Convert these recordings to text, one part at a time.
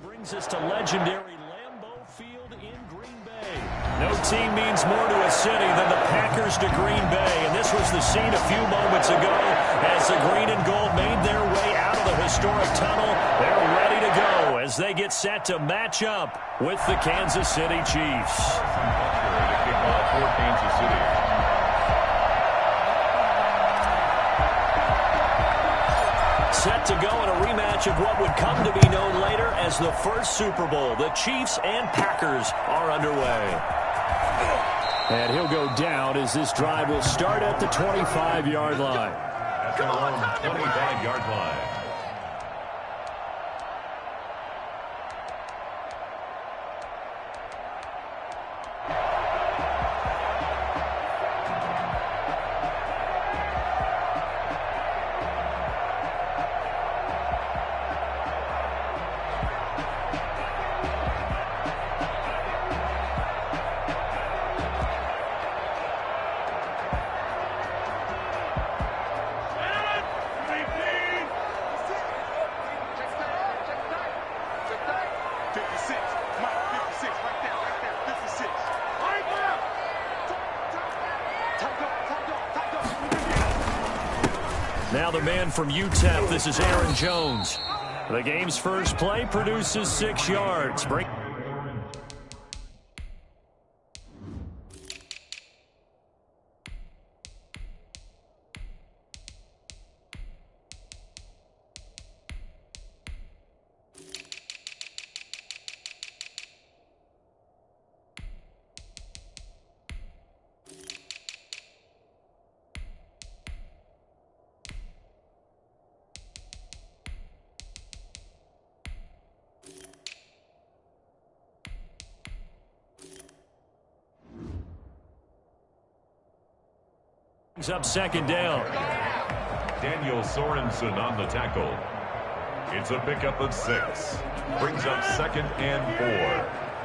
Brings us to legendary Lambeau Field in Green Bay. No team means more to a city than the Packers to Green Bay, and this was the scene a few moments ago as the green and gold made their way out of the historic tunnel. They're ready to go as they get set to match up with the Kansas City Chiefs. For Kansas City. Set to go in a rematch of what would come to be known later as the first Super Bowl. The Chiefs and Packers are underway. And he'll go down as this drive will start at the 25-yard line. At their own 25-yard line. Now the man from UTEP, this is Aaron Jones. The game's first play produces 6 yards. Up second down. Daniel Sorensen on the tackle. It's a pickup of 6. Brings up second and 4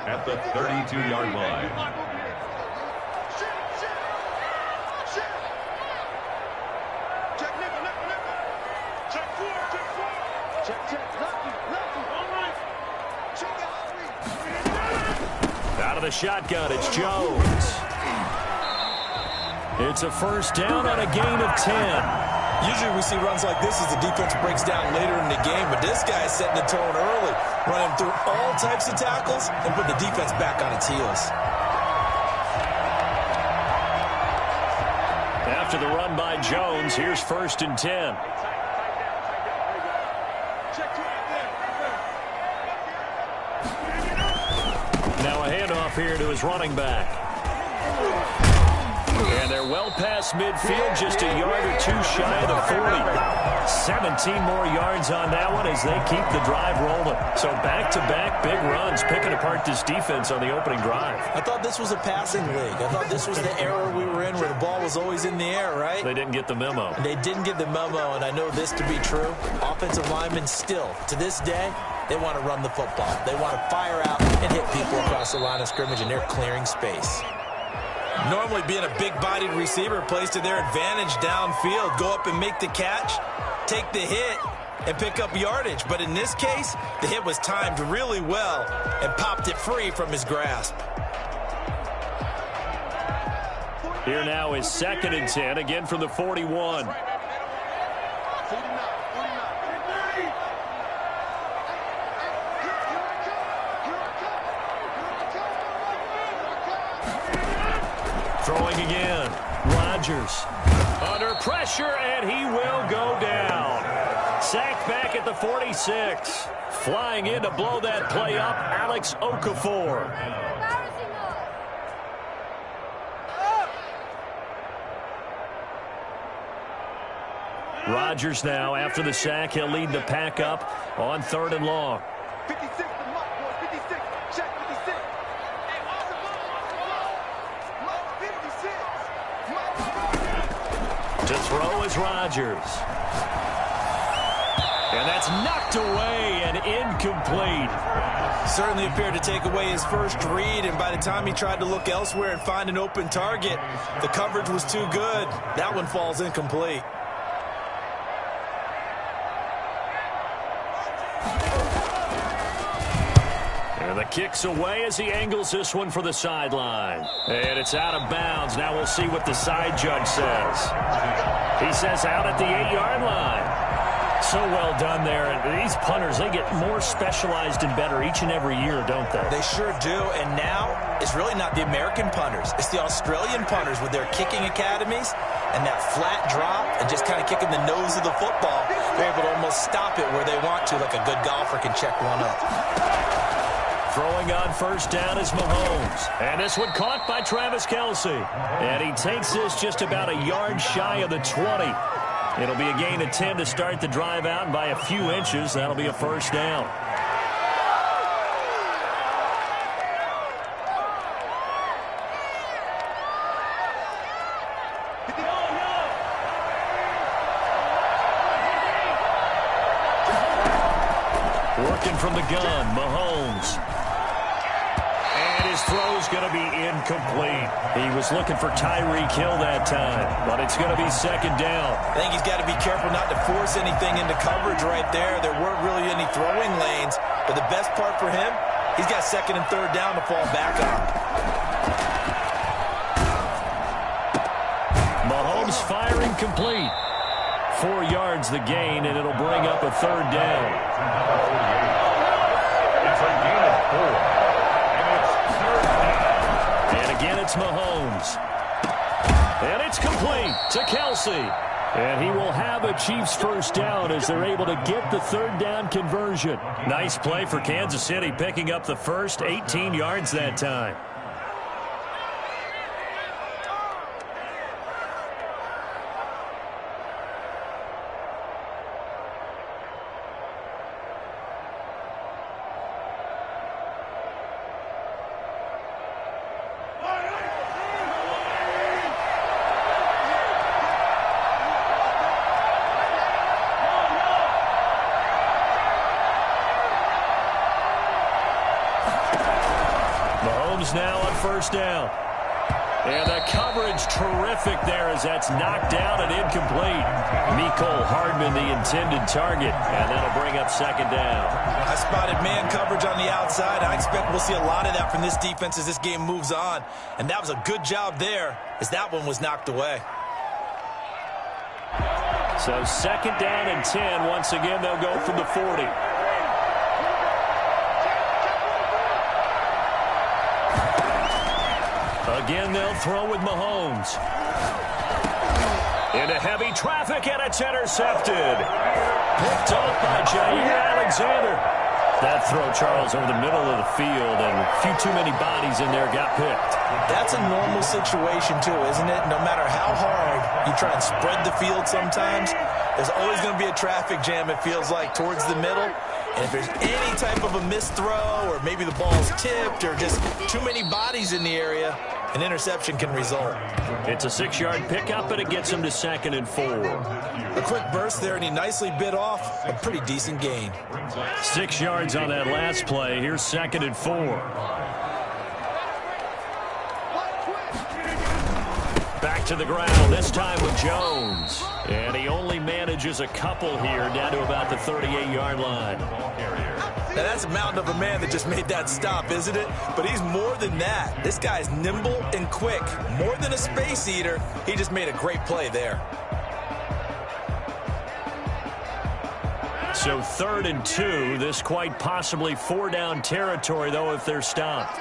at the 32-yard line. Out of the shotgun, it's Jones. It's a first down on a gain of 10. Usually we see runs like this as the defense breaks down later in the game, but this guy's setting the tone early, running through all types of tackles and putting the defense back on its heels. After the run by Jones, here's first and 10. Now a handoff here to his running back. And they're well past midfield, just a yard or two shy of the 40. 17 more yards on that one as they keep the drive rolling. So back-to-back big runs, picking apart this defense on the opening drive. I thought this was a passing league. I thought this was the era we were in where the ball was always in the air, right? They didn't get the memo. They didn't get the memo, and I know this to be true. Offensive linemen still, to this day, they want to run the football. They want to fire out and hit people across the line of scrimmage, and they're clearing space. Normally being a big-bodied receiver plays to their advantage downfield. Go up and make the catch, take the hit, and pick up yardage. But in this case, the hit was timed really well and popped it free from his grasp. Here now is second and 10, again from the 41. Throwing again. Rodgers under pressure, and he will go down. Sacked back at the 46. Flying in to blow that play up, Alex Okafor. Rodgers now, after the sack, he'll lead the pack up on 3rd and long. 56, the mark, boys. 56. Check 56. To throw is Rodgers. And that's knocked away and incomplete. Certainly appeared to take away his first read, and by the time he tried to look elsewhere and find an open target, the coverage was too good. That one falls incomplete. The kick's away as he angles this one for the sideline. And it's out of bounds. Now we'll see what the side judge says. He says out at the 8-yard line. So well done there. And these punters, they get more specialized and better each and every year, don't they? They sure do. And now it's really not the American punters. It's the Australian punters with their kicking academies and that flat drop and just kind of kicking the nose of the football. They're able to almost stop it where they want to, like a good golfer can check one up. Throwing on first down is Mahomes. And this one caught by Travis Kelce. And he takes this just about a yard shy of the 20. It'll be a gain of 10 to start the drive out, and by a few inches, that'll be a first down. Working from the gun, Mahomes. And his throw's going to be incomplete. He was looking for Tyreek Hill that time, but it's going to be second down. I think he's got to be careful not to force anything into coverage right there. There weren't really any throwing lanes, but the best part for him, he's got second and third down to fall back on. Mahomes firing complete. 4 yards the gain, and it'll bring up a third down. It's a gain of 4. And again, it's Mahomes. And it's complete to Kelce. And he will have a Chiefs first down as they're able to get the third down conversion. Nice play for Kansas City, picking up the first 18 yards that time. Now on first down. And the coverage terrific there as that's knocked down and incomplete. Mecole Hardman, the intended target, and that'll bring up second down. I spotted man coverage on the outside. I expect we'll see a lot of that from this defense as this game moves on. And that was a good job there as that one was knocked away. So second down and 10. Once again, they'll go from the 40. Again, they'll throw with Mahomes. Into heavy traffic, and it's intercepted. Picked off by Jair Alexander. That throw, Charles, over the middle of the field, and a few too many bodies in there got picked. That's a normal situation, too, isn't it? No matter how hard you try and spread the field sometimes, there's always going to be a traffic jam, it feels like, towards the middle. And if there's any type of a missed throw, or maybe the ball's tipped, or just too many bodies in the area, an interception can result. It's a 6-yard pickup, and it gets him to second and 4. A quick burst there, and he nicely bit off a pretty decent gain. 6 yards on that last play. Here's second and 4. Back to the ground, this time with Jones. And he only manages a couple here, down to about the 38-yard line. Now, that's a mountain of a man that just made that stop, isn't it? But he's more than that. This guy's nimble and quick. More than a space eater, he just made a great play there. So 3rd and 2. This quite possibly 4-down territory, though, if they're stopped.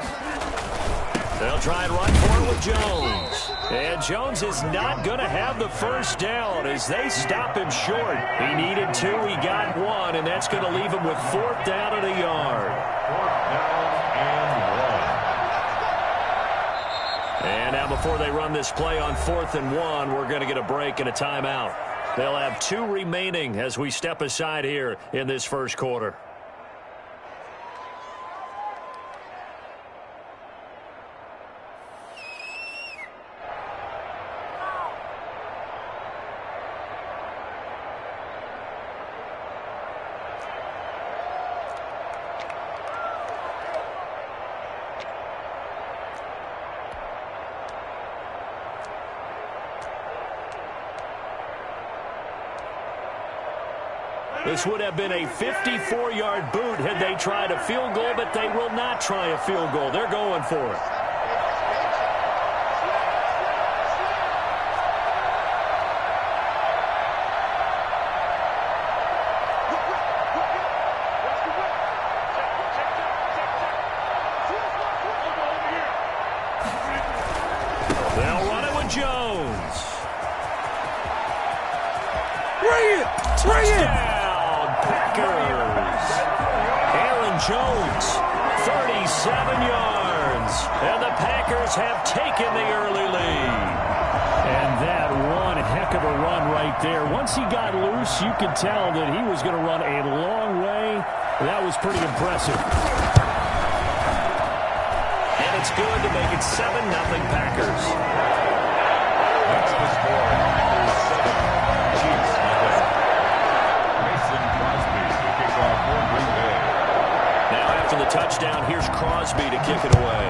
They'll try and run for it with Jones. And Jones is not going to have the first down as they stop him short. He needed 2, he got 1, and that's going to leave him with 4th down and a yard. 4th down and 1. And now before they run this play on 4th and 1, we're going to get a break and a timeout. They'll have 2 remaining as we step aside here in this first quarter. This would have been a 54-yard boot had they tried a field goal, but they will not try a field goal. They're going for it. They'll run it with Jones. Bring it! Touchdown, Packers. Aaron Jones, 37 yards. And the Packers have taken the early lead. And that one heck of a run right there. Once he got loose, you could tell that he was going to run a long way. That was pretty impressive. And it's good to make it 7-0 Packers. That's the score. Packers 7, Chiefs nothing. Mason Crosby to kick off for Green Bay. Now after the touchdown, here's Crosby to kick it away.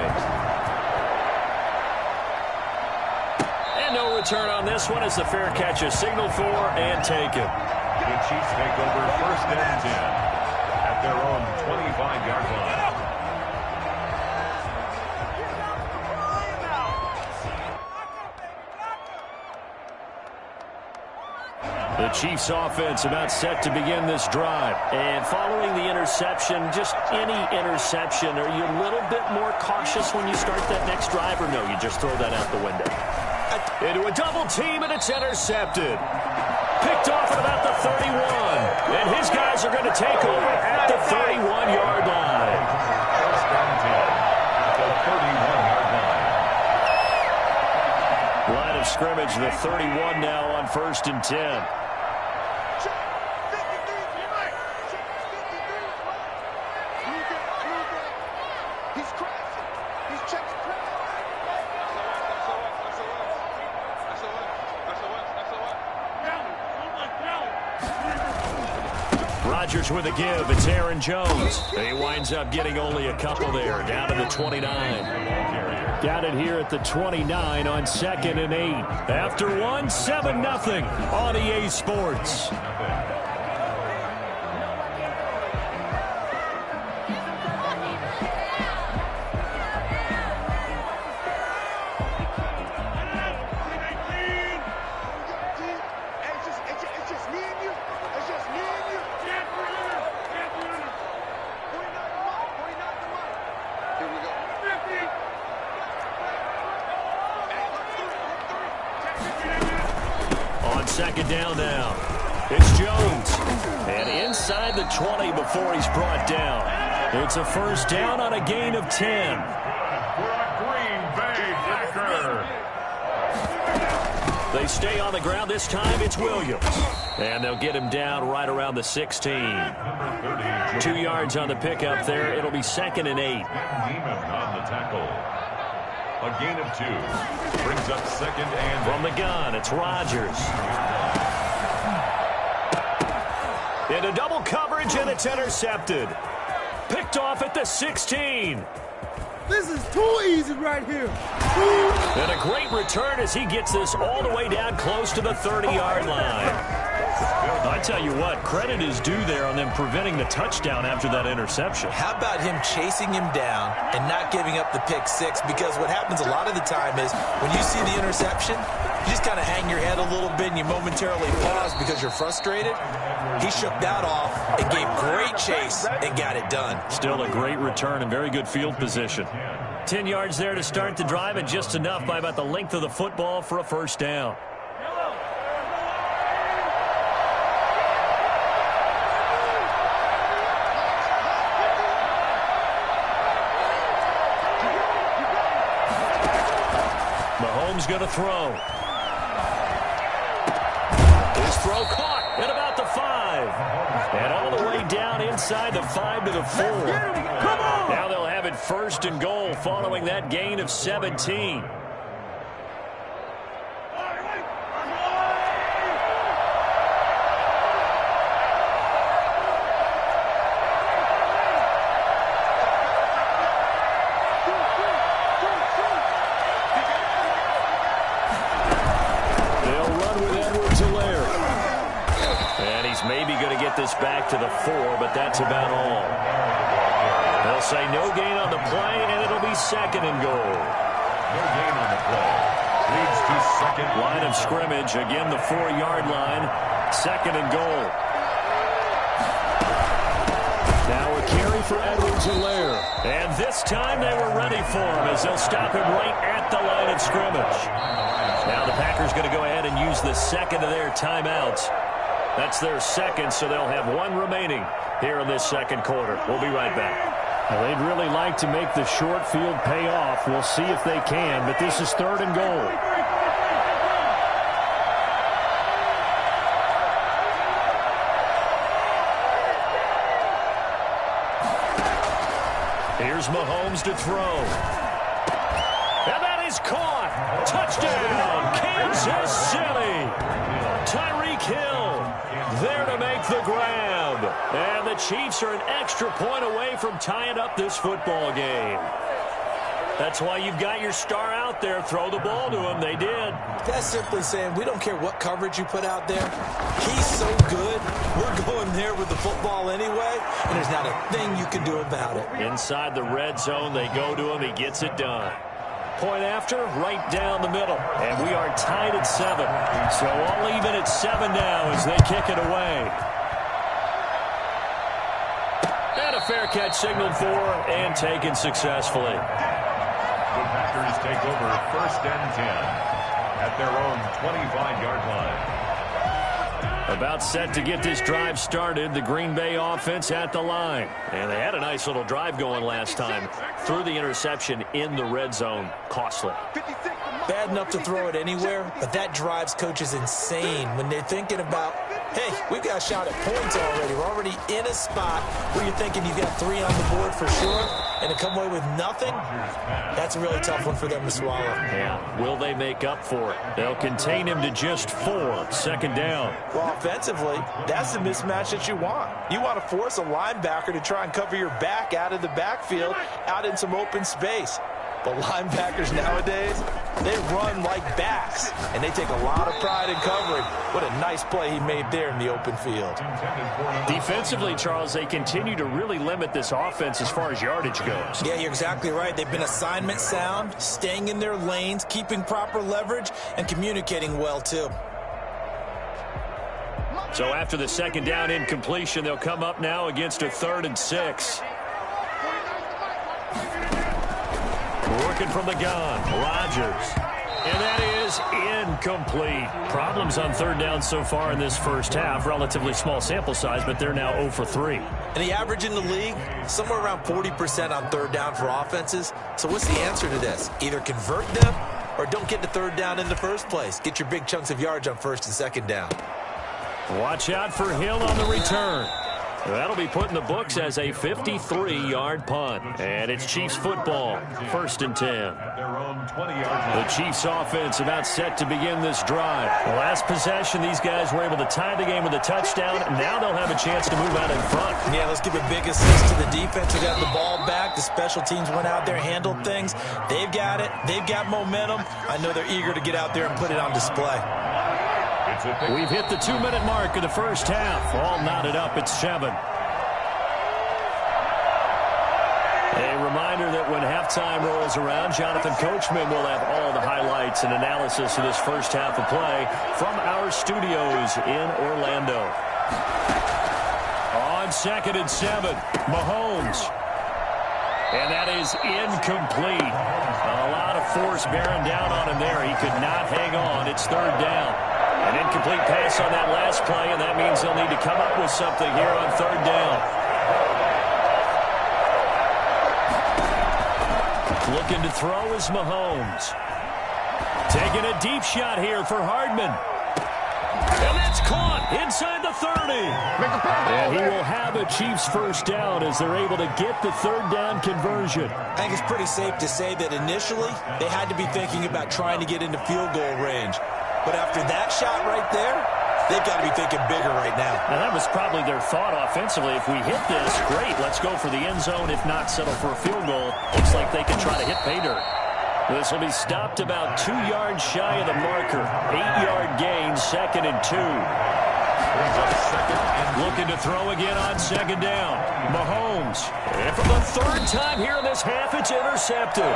And no return on this one as the fair catch is signaled for and taken. The Chiefs take over 1st and 10 at their own 25-yard line. The Chiefs offense about set to begin this drive. And following the interception, just any interception, are you a little bit more cautious when you start that next drive, or no, you just throw that out the window? Into a double team, and it's intercepted. Picked off at about the 31. And his guys are going to take over at the 31-yard line. 1st and 10 at the 31-yard line. Line of scrimmage, the 31 now on 1st and 10. Rodgers with a give. It's Aaron Jones. He winds up getting only a couple there. Down to the 29. Got it here at the 29 on 2nd and 8. After one, 7-0 on EA Sports. On 2nd down now, it's Jones. And inside the 20 before he's brought down. It's a 1st down on a gain of 10. For a Green Bay Packer. They stay on the ground. This time it's Williams. And they'll get him down right around the 16. 2 yards on the pickup there. It'll be 2nd and 8. Neiman on the tackle. A gain of 2. Brings up 2nd and From the gun, it's Rodgers. Into double coverage, and it's intercepted. Picked off at the 16. This is too easy right here. And a great return as he gets this all the way down close to the 30-yard line. I tell you what, credit is due there on them preventing the touchdown after that interception. How about him chasing him down and not giving up the pick six? Because what happens a lot of the time is when you see the interception, you just kind of hang your head a little bit and you momentarily pause because you're frustrated. He shook that off and gave great chase and got it done. Still a great return and very good field position. 10 yards there to start the drive, and just enough by about the length of the football for a 1st down. Mahomes going to throw. His throw caught at about the 5. And all the way down inside the 5 to the 4. Come on! Now they'll have it 1st and goal following that gain of 17. Maybe going to get get this back to the 4, but that's about all. They'll say no gain on the play, and it'll be 2nd and goal. No gain on the play. Leads to second. Line of scrimmage. Again, the 4-yard line. 2nd and goal. Now a carry for Edwards-Helaire. And this time they were ready for him as they'll stop him right at the line of scrimmage. Now the Packers going to go ahead and use the second of their timeouts. That's their second, so they'll have one remaining here in this second quarter. We'll be right back. Well, they'd really like to make the short field pay off. We'll see if they can, but this is 3rd and goal. Here's Mahomes to throw. And that is caught. Touchdown, Kansas City. Tyreek Hill there to make the grab. And the Chiefs are an extra point away from tying up this football game. That's why you've got your star out there. Throw the ball to him. They did. That's simply saying we don't care what coverage you put out there. He's so good. We're going there with the football anyway, and there's not a thing you can do about it. Inside the red zone, they go to him. He gets it done. Point after, right down the middle. And we are tied at 7. So all even at 7 now as they kick it away. And a fair catch signaled for and taken successfully. The Packers take over 1st and 10 at their own 25-yard line. About set to get this drive started. The Green Bay offense at the line. And they had a nice little drive going last time. Threw the interception in the red zone. Costly. Bad enough to throw it anywhere, but that drives coaches insane when they're thinking about, hey, we've got a shot at points already. We're already in a spot where you're thinking you've got 3 on the board for sure, and to come away with nothing, that's a really tough one for them to swallow. Yeah, will they make up for it? They'll contain him to just 4. 2nd down. Well, offensively, that's the mismatch that you want. You want to force a linebacker to try and cover your back out of the backfield, out in some open space. But linebackers nowadays, they run like backs, and they take a lot of pride in covering. What a nice play he made there in the open field. Defensively, Charles, they continue to really limit this offense as far as yardage goes. Yeah, you're exactly right. They've been assignment sound, staying in their lanes, keeping proper leverage, and communicating well, too. So after the 2nd down incompletion, they'll come up now against a 3rd and 6. Working from the gun, Rodgers. And that is incomplete. Problems on 3rd down so far in this first half. Relatively small sample size, but they're now 0 for 3. And the average in the league, somewhere around 40% on 3rd down for offenses. So what's the answer to this? Either convert them or don't get to 3rd down in the first place. Get your big chunks of yards on 1st and 2nd down. Watch out for Hill on the return. That'll be put in the books as a 53-yard punt. And it's Chiefs football, 1st and 10. The Chiefs offense about set to begin this drive. The last possession, these guys were able to tie the game with a touchdown. Now they'll have a chance to move out in front. Yeah, let's give a big assist to the defense who got the ball back. The special teams went out there, handled things. They've got it. They've got momentum. I know they're eager to get out there and put it on display. We've hit the 2-minute mark of the first half. All knotted up at 7. A reminder that when halftime rolls around, Jonathan Coachman will have all the highlights and analysis of this first half of play from our studios in Orlando. On 2nd and 7, Mahomes. And that is incomplete. A lot of force bearing down on him there. He could not hang on. It's 3rd down. An incomplete pass on that last play, and that means they'll need to come up with something here on 3rd down. Looking to throw is Mahomes. Taking a deep shot here for Hardman. And that's caught inside the 30. And he will have a Chiefs 1st down as they're able to get the 3rd down conversion. I think it's pretty safe to say that initially they had to be thinking about trying to get into field goal range. But after that shot right there, they've got to be thinking bigger right now. Now, that was probably their thought offensively. If we hit this, great. Let's go for the end zone. If not, settle for a field goal. Looks like they can try to hit pay dirt. This will be stopped about 2 yards shy of the marker. 8-yard gain, 2nd and 2. Brings up second and looking to throw again on second down. Mahomes. And for the third time here in this half, it's intercepted.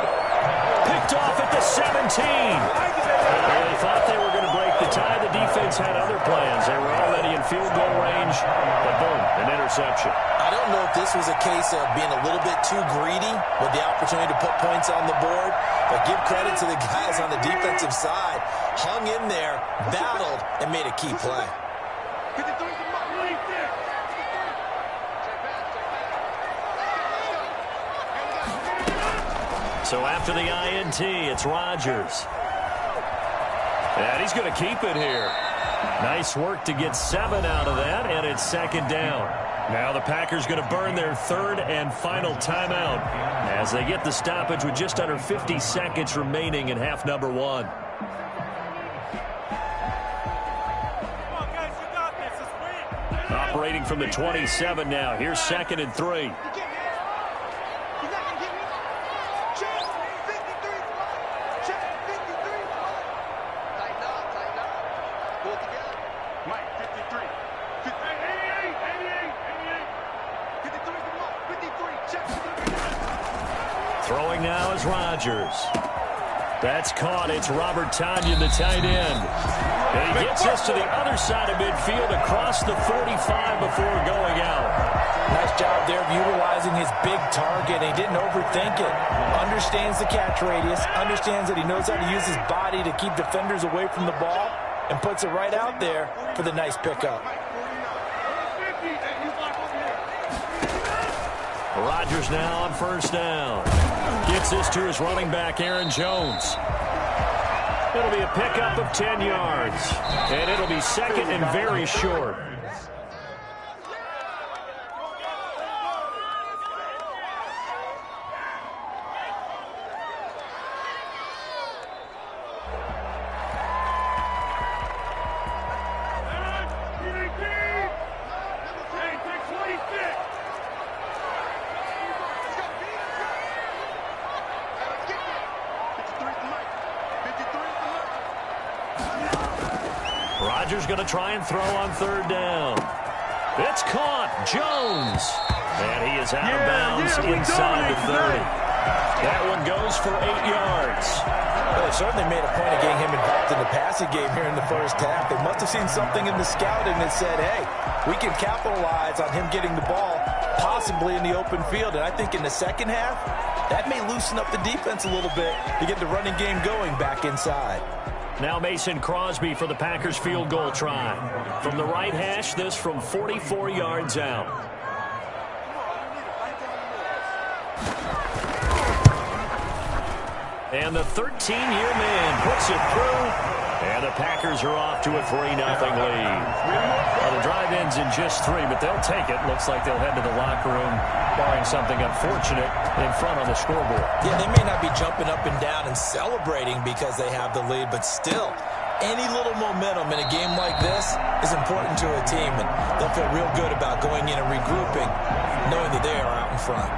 Picked off at the 17. Well, they thought they were going to break the tie. The defense had other plans. They were already in field goal range. But boom, an interception. I don't know if this was a case of being a little bit too greedy with the opportunity to put points on the board, but give credit to the guys on the defensive side. Hung in there, battled, and made a key play. So after the INT, it's Rodgers. And he's going to keep it here. Nice work to get 7 out of that, and it's second down. Now the Packers going to burn their third and final timeout as they get the stoppage with just under 50 seconds remaining in half number 1. Operating from the 27 now. Here's second and 3. Throwing now is Rodgers. That's caught. It's Robert Tonyan, the tight end. And he gets this to the other side of midfield across the 45 before going out. Nice job there of utilizing his big target. He didn't overthink it. Understands the catch radius. Understands that he knows how to use his body to keep defenders away from the ball. And puts it right out there for the nice pickup. Rodgers now on first down. Gets this to his running back, Aaron Jones. It'll be a pickup of 10 yards. And it'll be second and very short. Rodgers going to try and throw on third down. It's caught. Jones. And he is out of bounds inside the 30. That one goes for 8 yards. Well, they certainly made a point of getting him involved in the passing game here in the first half. They must have seen something in the scouting that said, hey, we can capitalize on him getting the ball possibly in the open field. And I think in the second half, that may loosen up the defense a little bit to get the running game going back inside. Now Mason Crosby for the Packers field goal try. From the right hash, this from 44 yards out. And the 13-year man puts it through. And the Packers are off to a 3-0 lead. Well, the drive ends in just 3, but they'll take it. Looks like they'll head to the locker room, barring something unfortunate, in front on the scoreboard. Yeah, they may not be jumping up and down and celebrating because they have the lead, but still, any little momentum in a game like this is important to a team, and they'll feel real good about going in and regrouping, knowing that they are out in front.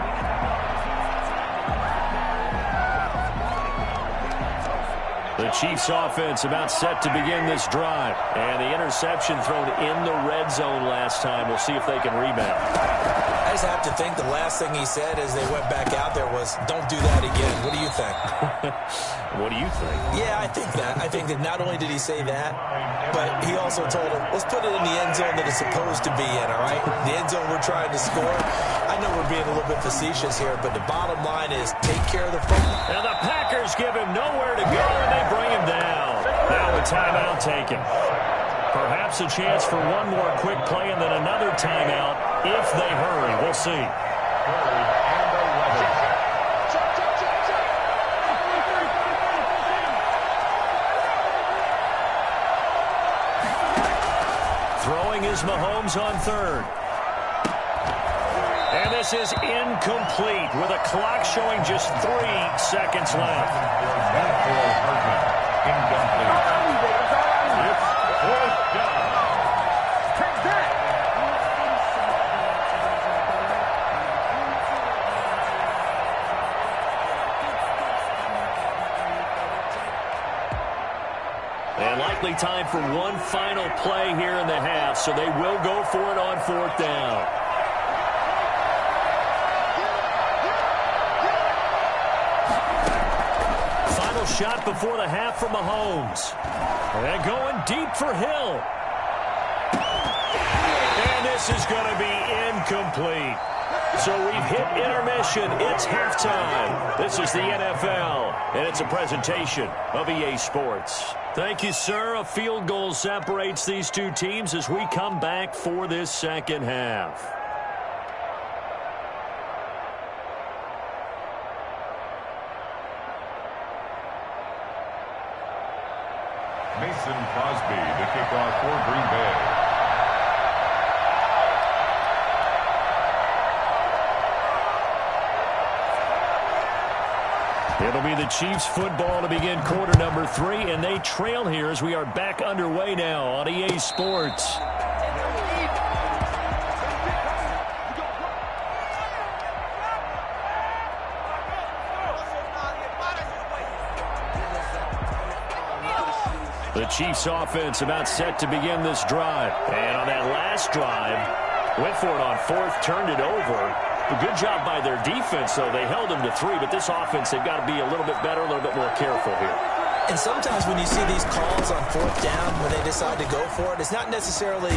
The Chiefs offense about set to begin this drive. And the interception thrown in the red zone last time. We'll see if they can rebound. I just have to think the last thing he said as they went back out there was, don't do that again. What do you think? What do you think? Yeah, I think that. I think that not only did he say that, but he also told him, let's put it in the end zone that it's supposed to be in, all right? The end zone we're trying to score. I know we're being a little bit facetious here, but the bottom line is take care of the football. And the Packers give him nowhere to go, and they bring him down. Now a timeout taken. Perhaps a chance for one more quick play and then another timeout if they hurry. We'll see. Throwing is Mahomes on third. And this is incomplete with a clock showing just 3 seconds left. And likely time for one final play here in the half, so they will go for it on 4th down. Final shot before the half from Mahomes. And going deep for Hill. And this is going to be incomplete. So we've hit intermission. It's halftime. This is the NFL, and it's a presentation of EA Sports. Thank you, sir. A field goal separates these two teams as we come back for this second half. Mason Crosby, the kickoff for Green Bay. It'll be the Chiefs football to begin quarter number 3, and they trail here as we are back underway now on EA Sports. The Chiefs offense about set to begin this drive. And on that last drive, went for it on 4th, turned it over. A good job by their defense, though. They held them to 3, but this offense, they've got to be a little bit better, a little bit more careful here. And sometimes when you see these calls on 4th down, when they decide to go for it, it's not necessarily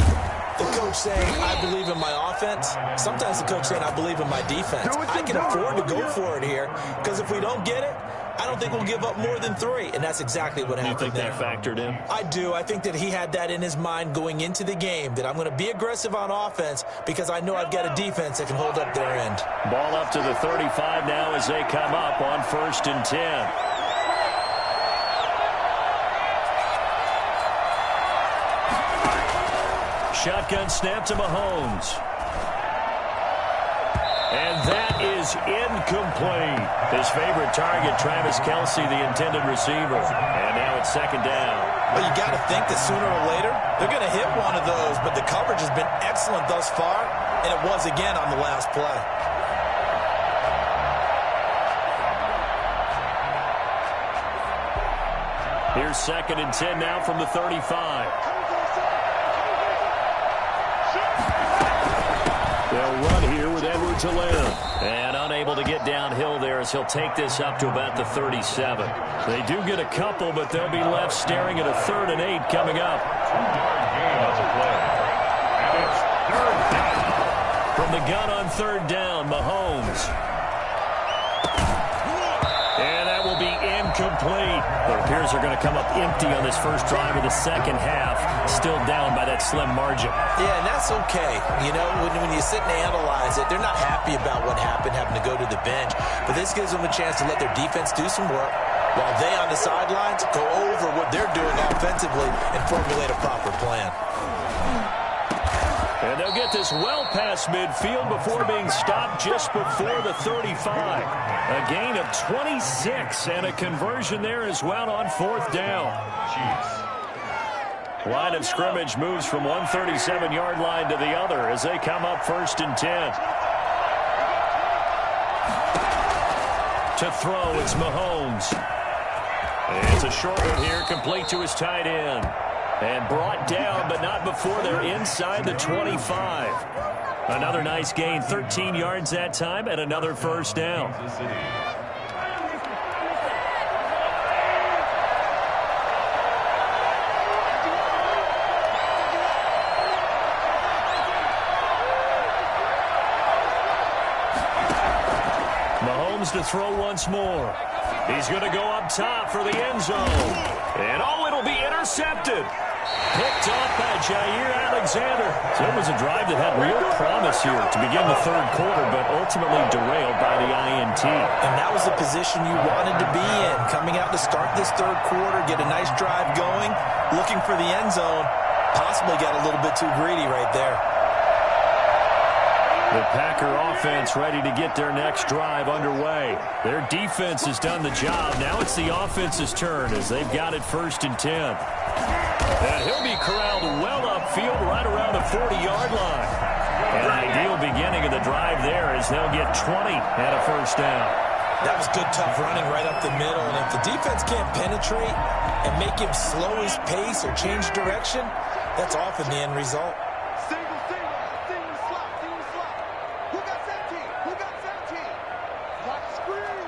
the coach saying, I believe in my offense. Sometimes the coach saying, I believe in my defense. I can afford to go for it here, because if we don't get it, I don't think we'll give up more than 3, and that's exactly what happened. You think that factored in? I do. I think that he had that in his mind going into the game, that I'm going to be aggressive on offense because I know I've got a defense that can hold up their end. Ball up to the 35 now as they come up on 1st and 10. Shotgun snap to Mahomes. And that is incomplete. His favorite target, Travis Kelce, the intended receiver. And now it's 2nd down. Well, you got to think that sooner or later, they're going to hit one of those, but the coverage has been excellent thus far, and it was again on the last play. Here's 2nd and 10 now from the 35. They'll run here with Edwards-Helaire. And unable to get downhill there as he'll take this up to about the 37. They do get a couple, but they'll be left staring at a 3rd and 8 coming up. 2-yard gain on the play. And it's 3rd down. From the gun on 3rd down, Mahomes. And that will be incomplete. It appears they're going to come up empty on this first drive of the second half. Still down by that slim margin. Yeah, and that's okay. You know, when you sit and analyze it, they're not happy about what happened, having to go to the bench. But this gives them a chance to let their defense do some work while they on the sidelines go over what they're doing offensively and formulate a proper plan. And they'll get this well past midfield before being stopped just before the 35. A gain of 26 and a conversion there as well on 4th down. Chiefs. Line of scrimmage moves from one 37-yard line to the other as they come up 1st and 10. To throw, it's Mahomes. It's a short one here, complete to his tight end. And brought down, but not before they're inside the 25. Another nice gain, 13 yards that time, and another 1st down. Mahomes to throw once more. He's going to go up top for the end zone. And it'll be intercepted. Picked off by Jair Alexander. So it was a drive that had real promise here to begin the 3rd quarter, but ultimately derailed by the INT. And that was the position you wanted to be in. Coming out to start this 3rd quarter, get a nice drive going, looking for the end zone. Possibly got a little bit too greedy right there. The Packer offense ready to get their next drive underway. Their defense has done the job. Now it's the offense's turn as they've got it 1st and 10. And he'll be corralled well upfield right around the 40-yard line. An ideal beginning of the drive there as they'll get 20 and a 1st down. That was good, tough running right up the middle. And if the defense can't penetrate and make him slow his pace or change direction, that's often the end result. Single slot. Who got 17? Who got 17? Watch the screen.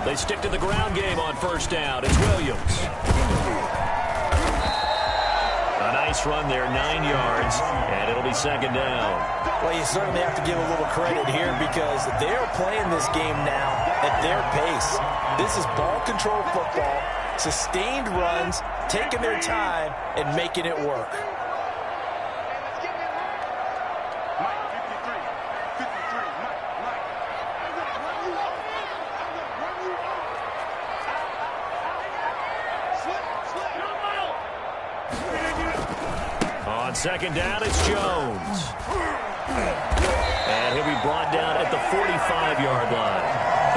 They stick to the ground game on first down. It's Williams. A nice run there, 9 yards, and it'll be second down. Well, you certainly have to give a little credit here because they're playing this game now at their pace. This is ball control football, sustained runs, taking their time, and making it work. On second down, it's Jones. And he'll be brought down at the 45-yard line.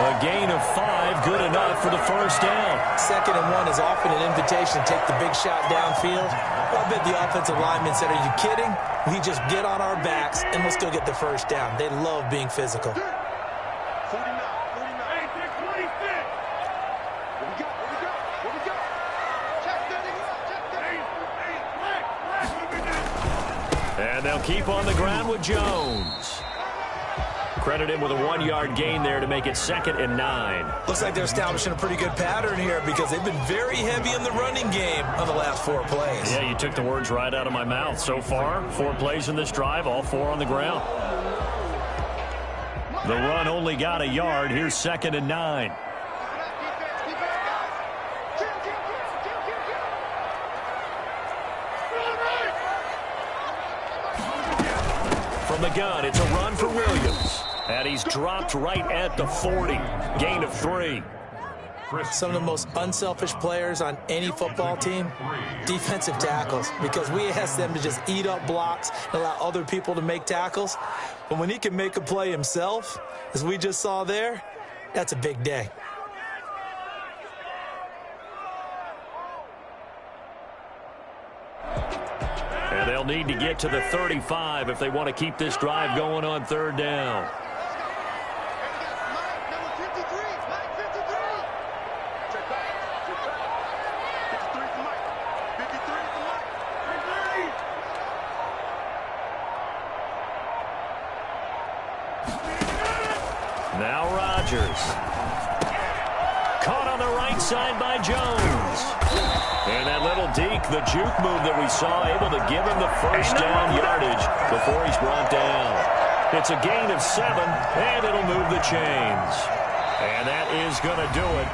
A gain of 5, good enough for the first down. 2nd and 1 is often an invitation to take the big shot downfield. I bet the offensive lineman said, "Are you kidding? We just get on our backs and let's go get the first down." They love being physical. 49. Hey, 26. What we got? Check that. And they'll keep on the ground with Jones. Credit him with a 1-yard gain there to make it 2nd and 9. Looks like they're establishing a pretty good pattern here because they've been very heavy in the running game on the last 4 plays. Yeah, you took the words right out of my mouth. So far, 4 plays in this drive, all 4 on the ground. The run only got a yard. Here's 2nd and 9. From the gun, it's a run for Williams. And he's dropped right at the 40. Gain of 3. Some of the most unselfish players on any football team, defensive tackles, because we ask them to just eat up blocks and allow other people to make tackles. But when he can make a play himself, as we just saw there, that's a big day. And they'll need to get to the 35 if they want to keep this drive going on 3rd down. Now Rodgers. Caught on the right side by Jones. And that little deke, the juke move that we saw, able to give him the first down yardage before he's brought down. It's a gain of 7, and it'll move the chains. And that is going to do it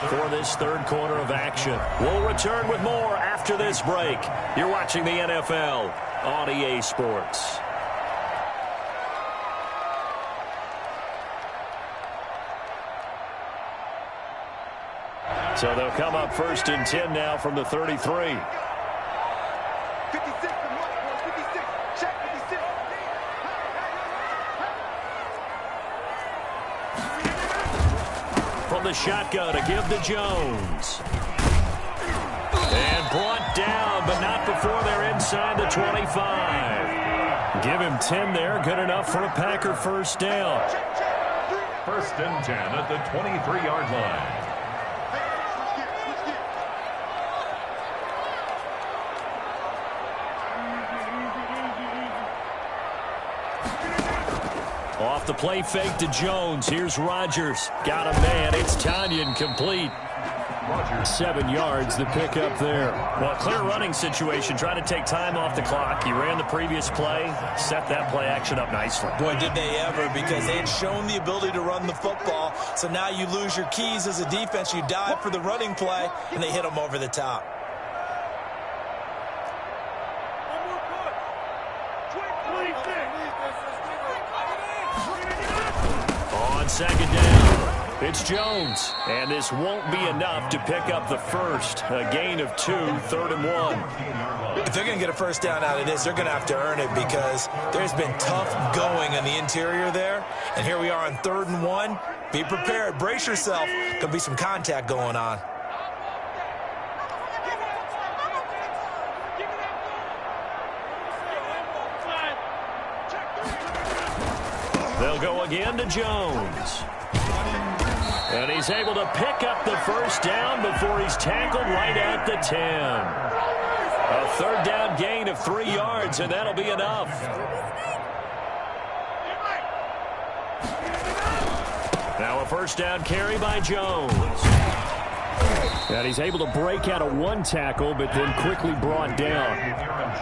for this 3rd quarter of action. We'll return with more after this break. You're watching the NFL on EA Sports. So they'll come up 1st and 10 now from the 33. 56, the mark, boys. 56. Check 56. From the shotgun to give to Jones. And brought down, but not before they're inside the 25. Give him 10 there. Good enough for a Packer first down. 1st and 10 at the 23-yard line. Off the play fake to Jones. Here's Rodgers. Got a man. It's Tanyan complete. 7 yards the pick up there. Well, clear running situation. Trying to take time off the clock. He ran the previous play. Set that play action up nicely. Boy, did they ever, because they had shown the ability to run the football. So now you lose your keys as a defense. You dive for the running play, and they hit them over the top. On second down, it's Jones. And this won't be enough to pick up the first. A gain of 2, 3rd and 1. If they're going to get a first down out of this, they're going to have to earn it because there's been tough going in the interior there. And here we are on 3rd and 1. Be prepared. Brace yourself. Could be some contact going on. They'll go again to Jones. And he's able to pick up the first down before he's tackled right at the 10. A third down gain of 3 yards, and that'll be enough. Now a first down carry by Jones. And he's able to break out of one tackle, but then quickly brought down.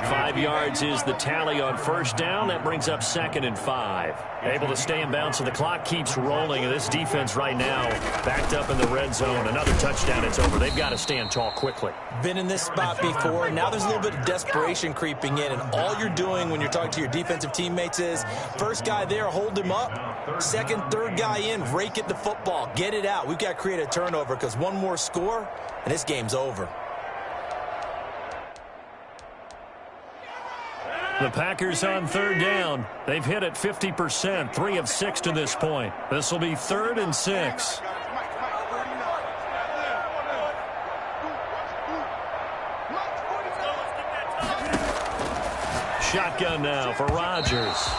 5 yards is the tally on first down. That brings up 2nd and 5. Able to stay in bounds, so the clock keeps rolling. And this defense right now backed up in the red zone. Another touchdown, it's over. They've got to stand tall quickly. Been in this spot before. Now there's a little bit of desperation creeping in. And all you're doing when you're talking to your defensive teammates is, first guy there, hold him up. Second, third guy in, rake it the football. Get it out. We've got to create a turnover because one more score, and this game's over. The Packers on third down. They've hit it 50%, 3 of 6 to this point. This will be 3rd and 6. Shotgun now for Rodgers.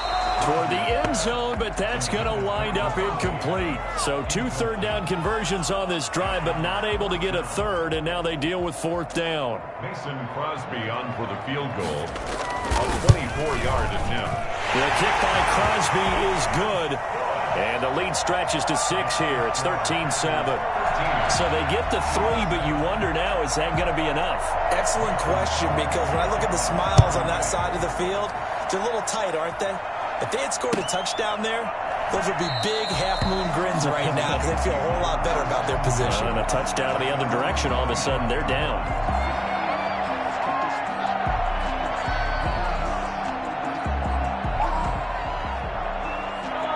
Toward the end zone, but that's going to wind up incomplete. So 2 third-down conversions on this drive, but not able to get a third, and now they deal with 4th down. Mason Crosby on for the field goal. A 24-yard attempt. The kick by Crosby is good, and the lead stretches to 6 here. It's 13-7. So they get to 3, but you wonder now, is that going to be enough? Excellent question, because when I look at the smiles on that side of the field, they're a little tight, aren't they? If they had scored a touchdown there, those would be big half-moon grins right now because they feel a whole lot better about their position. And a touchdown in the other direction, all of a sudden they're down.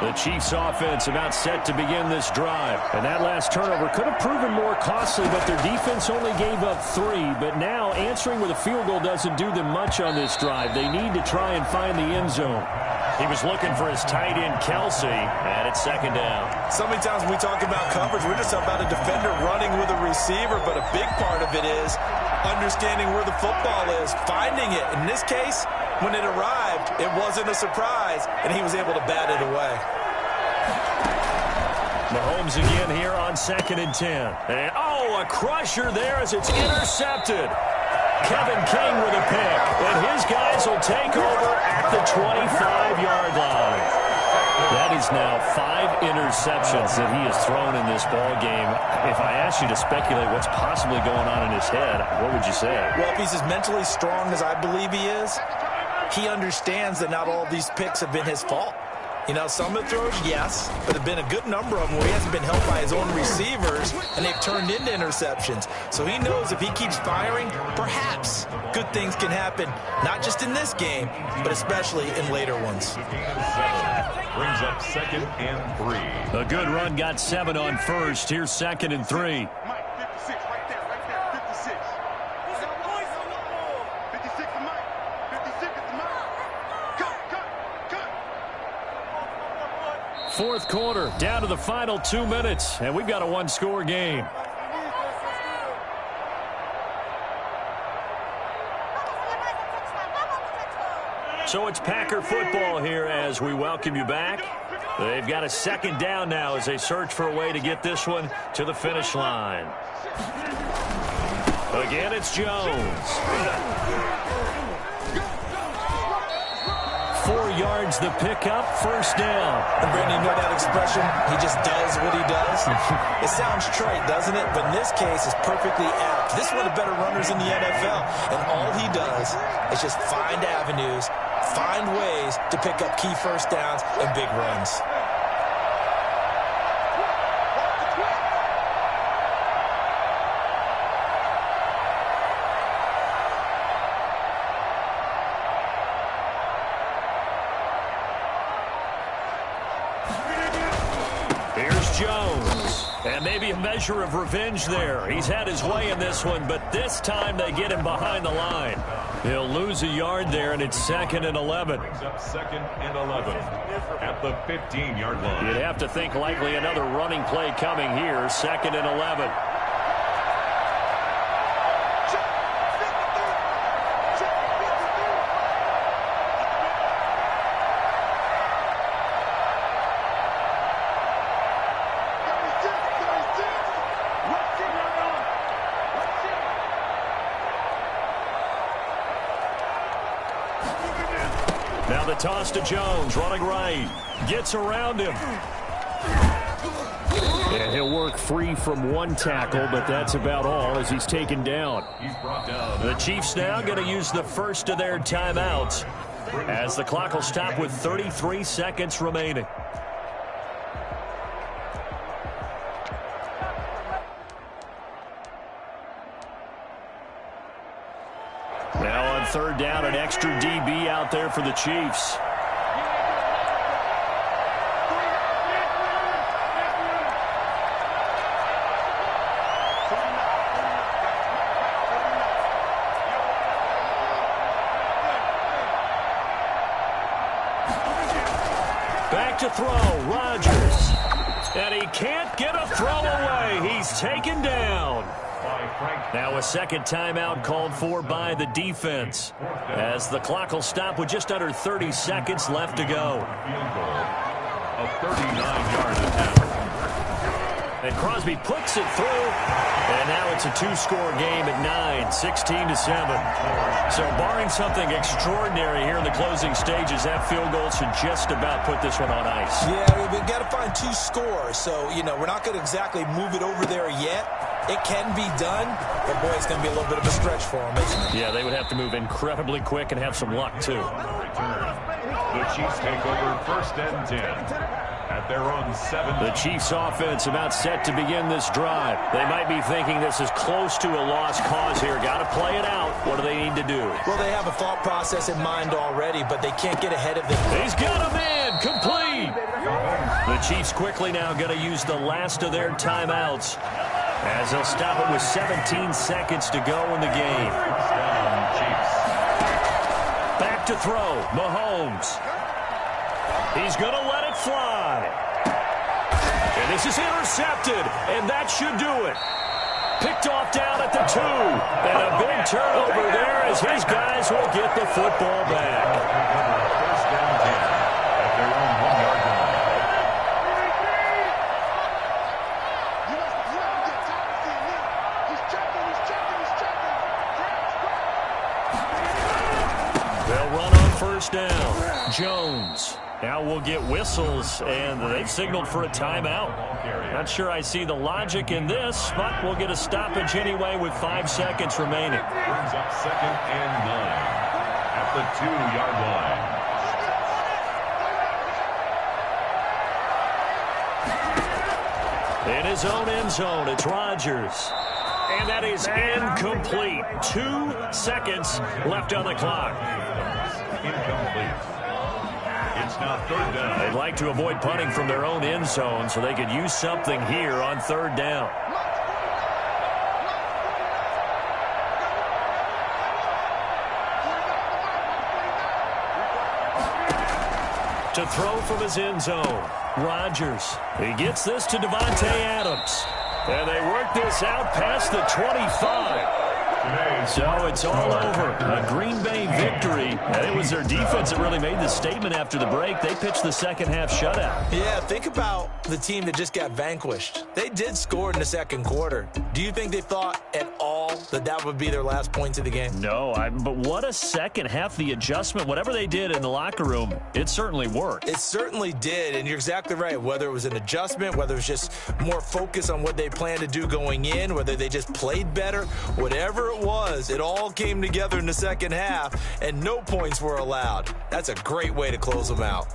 The Chiefs offense about set to begin this drive. And that last turnover could have proven more costly, but their defense only gave up 3. But now answering with a field goal doesn't do them much on this drive. They need to try and find the end zone. He was looking for his tight end, Kelsey, and it's 2nd down. So many times when we talk about coverage, we're just about a defender running with a receiver, but a big part of it is understanding where the football is, finding it. In this case, when it arrived, it wasn't a surprise, and he was able to bat it away. Mahomes again here on 2nd and 10. And, a crusher there as it's intercepted. Kevin King with a pick, and his guys will take over at the 25-yard line. That is now 5 interceptions that he has thrown in this ball game. If I asked you to speculate what's possibly going on in his head, what would you say? Well, if he's as mentally strong as I believe he is, he understands that not all of these picks have been his fault. You know, some of the throws, yes, but there have been a good number of them where he hasn't been helped by his own receivers, and they've turned into interceptions. So he knows if he keeps firing, perhaps good things can happen, not just in this game, but especially in later ones. Brings up 2nd and 3. A good run got 7 on first. Here's 2nd and 3. Mike, 56, right there, 56. 56 to Mike. 56 to Mike. Cut. 4th quarter, down to the final 2 minutes, and we've got a 1-score game. So it's Packer football here as we welcome you back. They've got a 2nd down now as they search for a way to get this one to the finish line. Again, it's Jones. 4 yards the pickup, 1st down. And Brandon, you know that expression, he just does what he does? It sounds trite, doesn't it? But in this case, it's perfectly apt. This is one of the better runners in the NFL. And all he does is just find avenues, find ways to pick up key first downs and big runs. Jones. And maybe a measure of revenge there. He's had his way in this one, but this time they get him behind the line. He'll lose a yard there, and it's 2nd and 11. Brings up 2nd and 11 at the 15-yard line. You'd have to think likely another running play coming here, 2nd and 11. the toss to Jones, running right. Gets around him. And he'll work free from one tackle, but that's about all as he's taken down. The Chiefs now going to use the first of their timeouts as the clock will stop with 33 seconds remaining. Now on third down, an extra DB out there for the Chiefs. Back to throw, Rodgers. And he can't get a throw away. He's taken down. Now a second timeout called for by the defense as the clock will stop with just under 30 seconds left to go. A 39-yard attempt. And Crosby puts it through. And now it's a two-score game at 9, 16-7. So barring something extraordinary here in the closing stages, that field goal should just about put this one on ice. Yeah, we've got to find two scores. So, we're not going to exactly move it over there yet. It can be done, but boy, it's going to be a little bit of a stretch for them, isn't it? Yeah, they would have to move incredibly quick and have some luck, too. The Chiefs take over first and 10. At their own 7. The Chiefs offense about set to begin this drive. They might be thinking this is close to a lost cause here. Got to play it out. What do they need to do? Well, they have a thought process in mind already, but they can't get ahead of it. He's got a man. Complete. The Chiefs quickly now going to use the last of their timeouts as they'll stop it with 17 seconds to go in the game. Back to throw. Mahomes. He's going to let it fly. And this is intercepted, and that should do it. Picked off down at the 2. And a big turnover there as his guys will get the football back. First and 10 at their own 1-yard line. They'll run on first down. Jones. Now we'll get whistles, and they've signaled for a timeout. Not sure I see the logic in this, but we'll get a stoppage anyway with 5 seconds remaining. Brings up second and 9 at the 2-yard line. In his own end zone, it's Rodgers. And that is incomplete. 2 seconds left on the clock. Incomplete. It's now third down. They'd like to avoid punting from their own end zone so they could use something here on third down. To throw from his end zone, Rodgers. He gets this to Devontae Adams. And they work this out past the 25. So it's all over. A Green Bay victory. And it was their defense that really made the statement after the break. They pitched the second half shutout. Yeah, think about the team that just got vanquished. They did score in the second quarter. Do you think they thought at all that that would be their last points of the game? No, but what a second half. The adjustment, whatever they did in the locker room, it certainly worked. It certainly did, and you're exactly right. Whether it was an adjustment, whether it was just more focus on what they planned to do going in, whether they just played better, whatever it was, it all came together in the second half, and no points were allowed. That's a great way to close them out.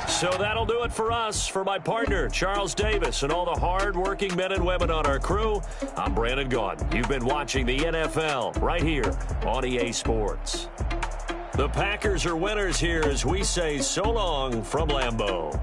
So that'll do it for us. For my partner, Charles Davis, and all the hard-working men and women on our crew, I'm Brandon Gaudin. You've been watching the NFL right here on EA Sports. The Packers are winners here as we say so long from Lambeau.